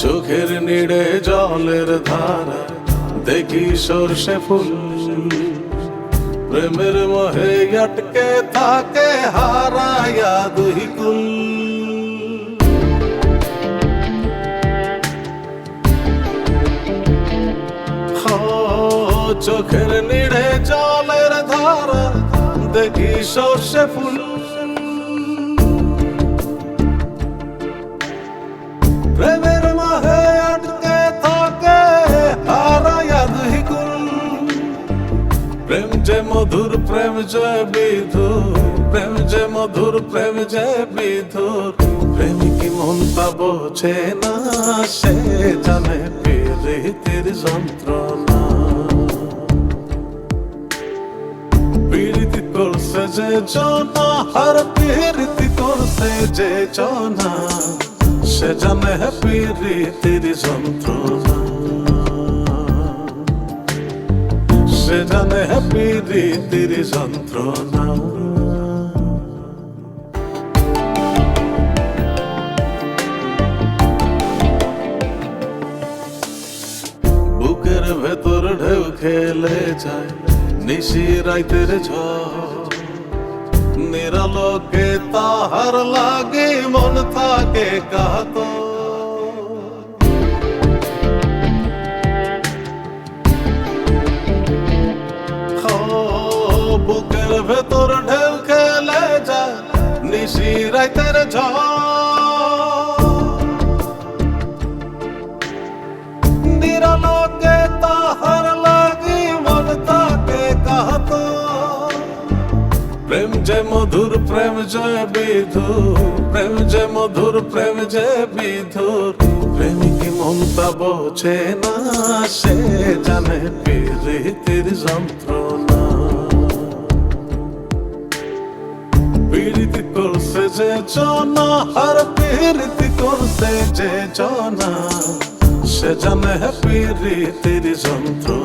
চোখের নিড়ে জলের ধারা দেখি সর্ষে ফুল, প্রেমের মোহে আটকে থাকে হারায়া দুই কুল। চোখের নিড়ে জলের ধারা দেখি সর্ষে ফুল, প্রেমের মোহে আটকে থাকে হারায়া দুই কুল। প্রেম যে মধুর প্রেম যে বিধুর, প্রেম যে মধুর প্রেম যে বিধুর, প্রেমিকি মনটা বোঝে না, সে জানে প্রীতির যন্ত্রণা। প্রীতি করছে যে জনা, আর প্রীতি করছে যে জনা, সে জানে প্রীতির যন্ত্রণা, সে জানে প্রীতির যন্ত্রণা। বুকের ভেতর ঢেউ খেলে যায় নিশি রাইতের ঝড়, নিরালোকে তাহার লাগে মন থাকে কাতর। বুকের ভেতর ঢেউ খেলে যায় নিশি রাইতের ঝড়, নিরালোকে তাহার লাগি মন থাকে কাতর। প্রেম যে মধুর প্রেম যে বিধুর, প্রেম যে মধুর প্রেম যে বিধুর, প্রেমিকি মনটা বোঝে না, সে জানে প্রীতির যন্ত্রণা। প্রীতি করছে যে জনা, আর প্রীতি করছে যে জনা, সে জানে প্রীতির যন্ত্রণা।